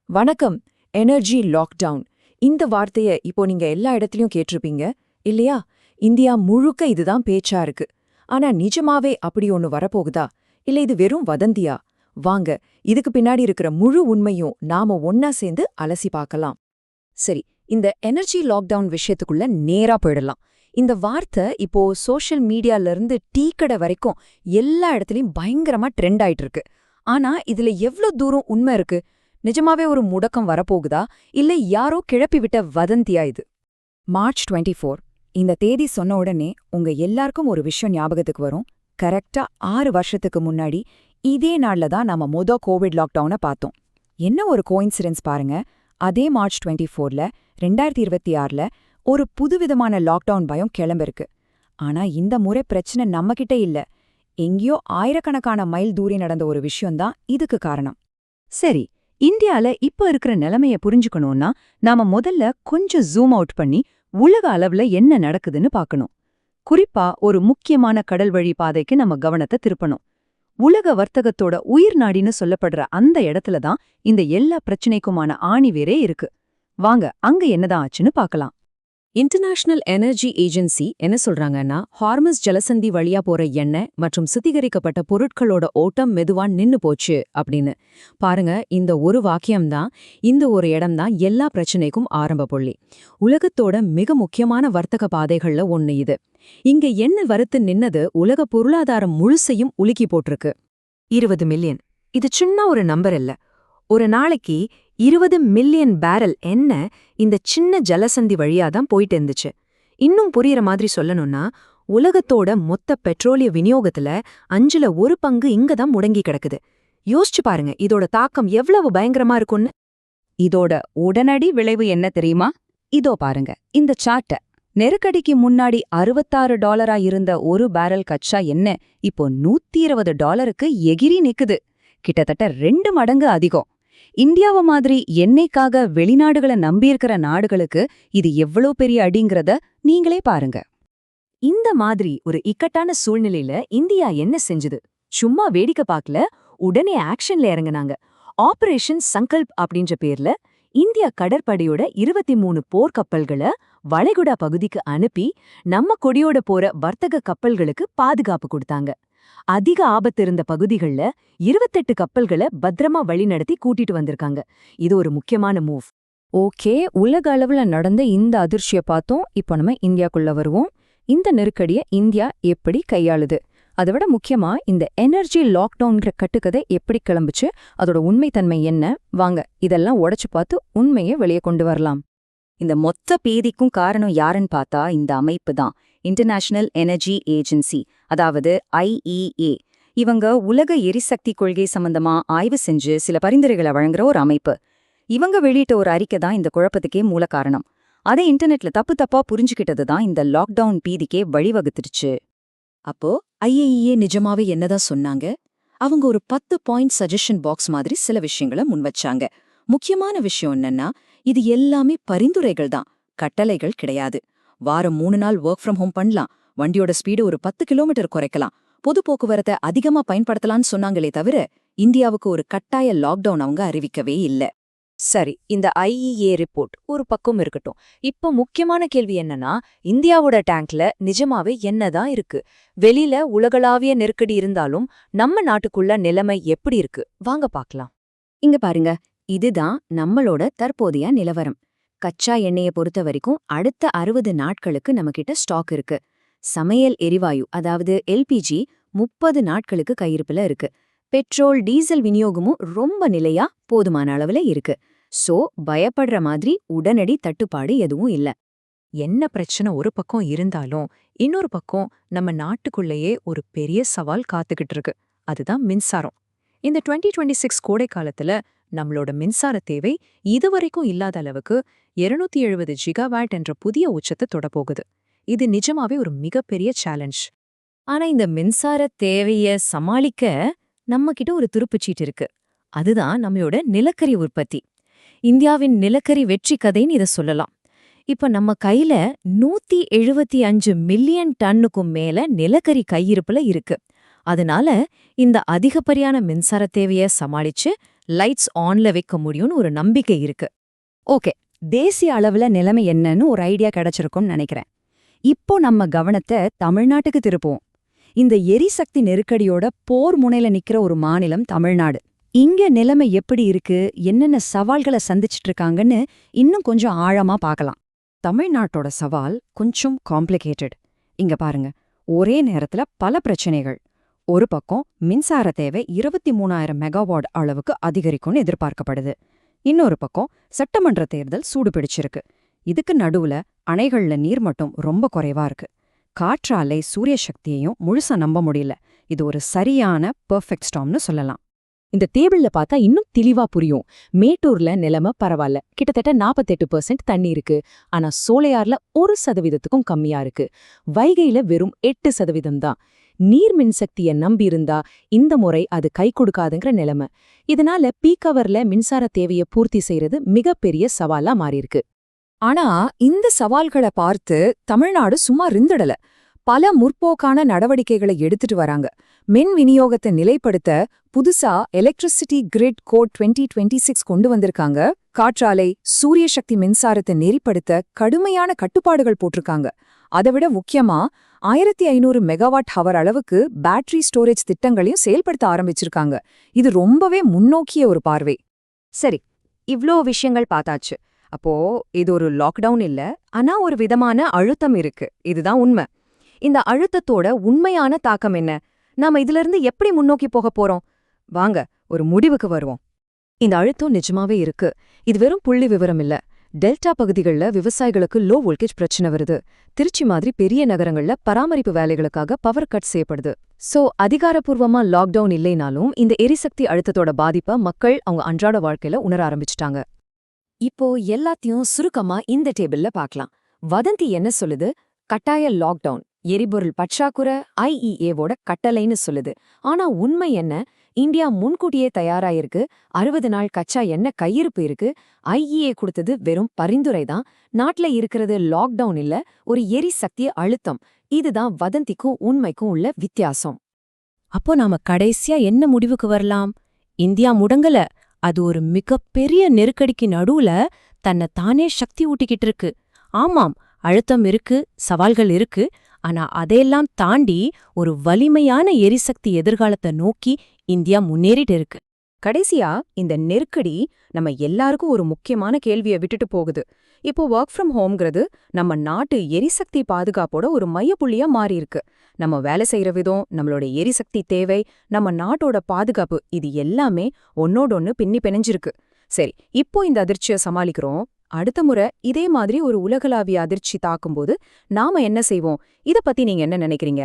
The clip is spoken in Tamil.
வணக்கம். Energy lockdown. இந்த வார்த்தைய இப்போ நீங்க எல்லா இடத்துலயும் கேட்டிருப்பீங்க இல்லையா? இந்தியா முழுக்க இதுதான் பேச்சா இருக்கு. ஆனா நிஜமாவே அப்படி ஒண்ணு வரப்போகுதா? இல்ல இது வெறும் வதந்தியா? வாங்க, இதுக்கு பின்னாடி இருக்கிற முழு உண்மையும் நாம ஒன்னா சேர்ந்து அலசி பார்க்கலாம். சரி, இந்த எனர்ஜி லாக்டவுன் விஷயத்துக்குள்ள நேரா போயிடலாம். இந்த வார்த்தை இப்போ சோஷியல் மீடியால இருந்து டீ கடை வரைக்கும் எல்லா இடத்துலயும் பயங்கரமா ட்ரெண்ட் ஆயிட்டு இருக்கு. ஆனா இதுல எவ்ளோ தூரம் உண்மை இருக்கு? நிஜமாவே ஒரு முடக்கம் வரப்போகுதா இல்ல யாரோ கிளப்பி விட்ட வதந்தியா இது? மார்ச் 24 இந்த தேதி சொன்ன உடனே உங்க எல்லாருக்கும் ஒரு விஷயம் ஞாபகத்துக்கு வரும். கரெக்டா 6 வருஷத்துக்கு முன்னாடி இதே நாள்ல தான் நாம கோவிட் லாக்டவுனை பார்த்தோம். என்ன ஒரு கோயின்சிடன்ஸ் பாருங்க. அதே மார்ச் 24ல 2026ல ஒரு புதுவிதமான லாக்டவுன் பயம் கிளம்பிருக்கு. ஆனா இந்த முறை பிரச்சனை நம்மகிட்ட இல்ல, எங்கேயோ ஆயிரக்கணக்கான மைல் தூரி நடந்த ஒரு விஷயம்தான் இதுக்கு காரணம். சரி, இந்தியால இப்ப இருக்கிற நிலைமைய புரிஞ்சுக்கணும்னா நாம முதல்ல கொஞ்சம் ஜூம் அவுட் பண்ணி உலக அளவுல என்ன நடக்குதுன்னு பார்க்கணும். குறிப்பா ஒரு முக்கியமான கடல் வழி பாதைக்கு நம்ம கவனத்தை திருப்பணும். உலக வர்த்தகத்தோட உயிர் நாடின்னு சொல்லப்படுற அந்த இடத்துல தான் இந்த எல்லா பிரச்சனைக்குமான ஆணிவேரே இருக்கு. வாங்க அங்க என்னதான் ஆச்சுன்னு பார்க்கலாம். இன்டர்நேஷனல் எனர்ஜி ஏஜென்சி என்ன சொல்றாங்கன்னா, ஹார்மஸ் ஜலசந்தி வழியா போற எண்ணெய் மற்றும் சுத்திகரிக்கப்பட்ட பொருட்களோட ஓட்டம் மெதுவா நின்னு போச்சு அப்படின்னு. பாருங்க, இந்த ஒரு வாக்கியம்தான், இந்த ஒரு இடம்தான் எல்லா பிரச்சனைக்கும் ஆரம்ப புள்ளி. உலகத்தோட மிக முக்கியமான வர்த்தக பாதைகள்ல ஒண்ணு இது. இங்க எண்ணெய் வறுத்து நின்னது உலக பொருளாதாரம் முழுசையும் உலுக்கி போட்டிருக்கு. 20 மில்லியன். இது சின்ன ஒரு நம்பர் இல்ல. ஒரு நாளைக்கு 20 மில்லியன் பேரல் எண்ணெய் இந்த சின்ன ஜலசந்தி வழியாதான் போயிட்டு இருந்துச்சு. இன்னும் புரியுற மாதிரி சொல்லணும்னா, உலகத்தோட மொத்த பெட்ரோலிய விநியோகத்துல 5ல் 1 பங்கு இங்கதான் முடங்கி கிடக்குது. யோசிச்சு பாருங்க, இதோட தாக்கம் எவ்வளவு பயங்கரமா இருக்கும்னு. இதோட உடனடி விளைவு என்ன தெரியுமா? இதோ பாருங்க இந்த சார்ட்ட. நெருக்கடிக்கு முன்னாடி $66 இருந்த ஒரு பேரல் கச்சா எண்ணெய் இப்போ $120க்கு எகிரி நிக்குது. கிட்டத்தட்ட 2 மடங்கு அதிகம். இந்தியாவ மாதிரி எண்ணெய்க்காக வெளிநாடுகளை நம்பியிருக்கிற நாடுகளுக்கு இது எவ்வளோ பெரிய அடிங்கிறத நீங்களே பாருங்க. இந்த மாதிரி ஒரு இக்கட்டான சூழ்நிலையில இந்தியா என்ன செஞ்சுது? சும்மா வேடிக்கை பார்க்கல, உடனே ஆக்ஷன்ல இறங்குனாங்க. ஆபரேஷன் சங்கல்ப் அப்படின்ற பேர்ல இந்தியா கடற்படையோட 23 போர்க்கப்பல்களை வளைகுடா பகுதிக்கு அனுப்பி நம்ம கொடியோட போற வர்த்தக கப்பல்களுக்கு பாதுகாப்பு கொடுத்தாங்க. அதிக ஆபத்து இருந்த பகுதிகள்ல 28 கப்பல்களை பத்திரமா வழிநடத்தி கூட்டிட்டு வந்திருக்காங்க. இது ஒரு முக்கியமான மூவ். ஓகே, உலக அளவுல நடந்த இந்த அதிர்ச்சிய பார்த்தோம். இப்போ நம்ம இந்தியாக்குள்ள வருவோம். இந்த நெருக்கடிய இந்தியா எப்படி கையாளுது? அதை விட முக்கியமா இந்த எனர்ஜி லாக்டவுன்கிற கட்டுக்கதை எப்படி கிளம்புச்சு, அதோட உண்மைத்தன்மை என்ன? வாங்க இதெல்லாம் உடைச்சு பார்த்து உண்மையை வெளியே கொண்டு வரலாம். இந்த மொத்த பேதிக்கும் காரணம் யாருன்னு பார்த்தா இந்த அமைப்பு தான், இன்டர்நேஷனல் எனர்ஜி ஏஜென்சி, அதாவது IEA. இவங்க உலக எரிசக்தி கொள்கை சம்பந்தமா ஆய்வு செஞ்சு சில பரிந்துரைகளை வழங்குற ஒரு அமைப்பு. இவங்க வெளியிட்ட ஒரு அறிக்கை தான் இந்த குழப்பத்துக்கே மூல காரணம். அதை இன்டர்நெட்ல தப்பா புரிஞ்சுக்கிட்டது தான் இந்த லாக்டவுன் பீதிக்கே வழிவகுத்துருச்சு. அப்போ IEA நிஜமாவே என்னதான் சொன்னாங்க? அவங்க ஒரு 10 பாயிண்ட் சஜஷன் பாக்ஸ் மாதிரி சில விஷயங்களை முன்வச்சாங்க. முக்கியமான விஷயம் என்னன்னா, இது எல்லாமே பரிந்துரைகள் தான், கட்டளைகள் கிடையாது. வாரம் 3 நாள் ஒர்க் ஃப்ரம் ஹோம் பண்ணலாம், வண்டியோட ஸ்பீடு ஒரு 10 கிலோமீட்டர் குறைக்கலாம், பொது போக்குவரத்தை அதிகமா பயன்படுத்தலாம்னு சொன்னாங்களே தவிர இந்தியாவுக்கு ஒரு கட்டாய லாக்டவுன் அவங்க அறிவிக்கவே இல்ல. சரி, இந்த IEA ரிப்போர்ட் ஒரு பக்கம் இருக்கட்டும். இப்போ முக்கியமான கேள்வி என்னன்னா, இந்தியாவோட டேங்க்ல நிஜமாவே என்னதான் இருக்கு? வெளியில உலகளாவிய நெருக்கடி இருந்தாலும் நம்ம நாட்டுக்குள்ள நிலைமை எப்படி இருக்கு? வாங்க பார்க்கலாம். இங்க பாருங்க, இதுதான் நம்மளோட தற்போதைய நிலவரம். கச்சா எண்ணெயை பொறுத்த வரைக்கும் அடுத்த 60 நாட்களுக்கு நம்மகிட்ட ஸ்டாக் இருக்கு. சமையல் எரிவாயு அதாவது LPG 30 நாட்களுக்கு கையிருப்புல இருக்கு. பெட்ரோல் டீசல் விநியோகமும் ரொம்ப நிலையா போதுமான அளவுல இருக்கு. சோ பயப்படுற மாதிரி உடனடி தட்டுப்பாடு எதுவும் இல்ல. என்ன பிரச்சனை ஒரு பக்கம் இருந்தாலும் இன்னொரு பக்கம் நம்ம நாட்டுக்குள்ளேயே ஒரு பெரிய சவால் காத்துக்கிட்டு இருக்கு. அதுதான் மின்சாரம். இந்த 2026 கோடை காலத்துல நம்மளோட மின்சார தேவை இதுவரைக்கும் இல்லாத அளவுக்கு 270 ஜிகாவாட் என்ற புதிய உச்சத்தை தொடப்போகுது. இது நிஜமாவே ஒரு மிகப்பெரிய சேலஞ்ச். ஆனா இந்த மின்சார தேவைய சமாளிக்க நம்ம கிட்ட ஒரு துருப்புச்சீட்டு இருக்கு. அதுதான் நம்மளோட நிலக்கரி உற்பத்தி. இந்தியாவின் நிலக்கரி வெற்றி கதைன்னு இதை சொல்லலாம். இப்ப நம்ம கையில 175 மில்லியன் டன்னுக்கும் மேல நிலக்கரி கையிருப்புல இருக்கு. அதனால இந்த அதிகப்படியான மின்சார தேவைய சமாளிச்சு லைட்ஸ் ஆன்ல வைக்க முடியும்னு ஒரு நம்பிக்கை இருக்கு. ஓகே, தேசிய அளவுல நிலைமை என்னன்னு ஒரு ஐடியா கிடைச்சிருக்கும்னு நினைக்கிறேன். இப்போ நம்ம கவனத்தை தமிழ்நாட்டுக்கு திருப்புவோம். இந்த எரிசக்தி நெருக்கடியோட போர் முனையில நிக்கிற ஒரு மாநிலம் தமிழ்நாடு. இங்க நிலைமை எப்படி இருக்கு, என்னென்ன சவால்களை சந்திச்சிட்டு இருக்காங்கன்னு இன்னும் கொஞ்சம் ஆழமா பார்க்கலாம். தமிழ்நாட்டோட சவால் கொஞ்சம் காம்ப்ளிகேட்டட். இங்க பாருங்க, ஒரே நேரத்துல பல பிரச்சனைகள். ஒரு பக்கம் மின்சார தேவை 23,000 மெகாவாட் அளவுக்கு அதிகரிக்கும்னு எதிர்பார்க்கப்படுது. இன்னொரு பக்கம் சட்டமன்ற தேர்தல் சூடு பிடிச்சிருக்கு. இதுக்கு நடுவுல அணைகள்ல நீர்மட்டம் ரொம்ப குறைவா இருக்கு. காற்றாலை சூரிய சக்தியையும் முழுசா நம்ப முடியல. இது ஒரு சரியான பெர்ஃபெக்ட் ஸ்டார்ம்னு சொல்லலாம். இந்த டேபிள்ல பார்த்தா இன்னும் தெளிவா புரியும். மேட்டூர்ல நிலைமை பரவாயில்ல, கிட்டத்தட்ட 48% தண்ணி இருக்கு. ஆனா சோலையார்ல 1% கம்மியா இருக்கு. வைகையில வெறும் 8% தான். நீர் மின்சக்திய நம்பியிருந்தா இந்த முறை அது கை கொடுக்காதுங்கிற நிலைமை. இதனால பீக் அவர்ல மின்சார தேவையை பூர்த்தி செய்யறது மிகப்பெரிய சவாலா மாறியிருக்கு. ஆனா இந்த சவால்களை பார்த்து தமிழ்நாடு சும்மா ரிந்துடல. பல முற்போக்கான நடவடிக்கைகளை எடுத்துட்டு வராங்க. மின் விநியோகத்தை நிலைப்படுத்த புதுசா எலக்ட்ரிசிட்டி கிரிட் கோட் 2026 கொண்டு வந்திருக்காங்க. காற்றாலை சூரிய சக்தி மின்சாரத்தை நெறிப்படுத்த கடுமையான கட்டுப்பாடுகள் போட்டிருக்காங்க. அதைவிட முக்கியமா 1500 மெகாவாட் ஹவர் அளவுக்கு பேட்டரி ஸ்டோரேஜ் திட்டங்களையும் செயல்படுத்த ஆரம்பிச்சிருக்காங்க. இது ரொம்பவே முன்னோக்கிய ஒரு பார்வை. சரி, இவ்ளோ விஷயங்கள் பார்த்தாச்சு. அப்போ இது ஒரு லாக்டவுன் இல்ல, ஆனா ஒரு விதமான அழுத்தம் இருக்கு. இதுதான் உண்மை. இந்த அழுத்தத்தோட உண்மையான தாக்கம் என்ன? நாம இதிலிருந்து எப்படி முன்னோக்கி போக போறோம்? வாங்க ஒரு முடிவுக்கு வருவோம். இந்த அழுத்தம் நிஜமாவே இருக்கு. இது வெறும் புள்ளி விவரம் இல்ல. டெல்டா பகுதிகளில் விவசாயிகளுக்கு லோ வோல்டேஜ் பிரச்சனை வருது. திருச்சி மாதிரி பெரிய நகரங்கள்ல பராமரிப்பு வேலைகளுக்காக பவர் கட் செய்யப்படுது. சோ அதிகாரப்பூர்வமா லாக்டவுன் இல்லைனாலும் இந்த எரிசக்தி அழுத்தத்தோட பாதிப்பை மக்கள் அவங்க அன்றாட வாழ்க்கையில உணர ஆரம்பிச்சிட்டாங்க. இப்போ எல்லாத்தையும் சுருக்கமா இந்த டேபிள்ல பார்க்கலாம். வதந்தி என்ன சொல்லுது? கட்டாய லாக்டவுன், எரிபொருள் பற்றாக்குறை IEAவோட கட்டளைன்னு சொல்லுது. ஆனா உண்மை என்ன? இந்தியா முன்கூட்டியே தயாராயிருக்கு. 60 நாள் கச்சா எண்ணெய் கையிருப்பு இருக்கு. IEA கொடுத்தது வெறும் பரிந்துரை தான். நாட்டுல இருக்கிறது லாக்டவுன் இல்ல, ஒரு எரிசக்தி அழுத்தம். இதுதான் வதந்திக்கும் உண்மைக்கும் உள்ள வித்தியாசம். அப்போ நாம கடைசியா என்ன முடிவுக்கு வரலாம்? இந்தியா முடங்கல, அது ஒரு மிகப்பெரிய நெருக்கடிக்கு நடுவுல தன்னை தானே சக்தி ஊட்டிக்கிட்டு இருக்கு. ஆமாம், அழுத்தம் இருக்கு, சவால்கள் இருக்கு. ஆனா அதையெல்லாம் தாண்டி ஒரு வலிமையான எரிசக்தி எதிர்காலத்தை நோக்கி இந்தியா முன்னேறிட்டு இருக்கு. கடைசியா இந்த நெருக்கடி நம்ம எல்லாருக்கும் ஒரு முக்கியமான கேள்வியை விட்டுட்டு போகுது. இப்போ ஒர்க் ஃப்ரம் ஹோம்ங்கிறது நம்ம நாட்டு எரிசக்தி பாதுகாப்போட ஒரு மையப்புள்ளியா மாறியிருக்கு. நம்ம வேலை செய்யற விதம், நம்மளோட எரிசக்தி தேவை, நம்ம நாட்டோட பாதுகாப்பு, இது எல்லாமே ஒன்னோடொன்னு பின்னி பிணைஞ்சிருக்கு. சரி, இப்போ இந்த அதிர்ச்சியை சமாளிக்கிறோம். அடுத்த முறை இதே மாதிரி ஒரு உலகளாவிய அதிர்ச்சி தாக்கும்போது நாம என்ன செய்வோம்? இத பத்தி நீங்க என்ன நினைக்கிறீங்க?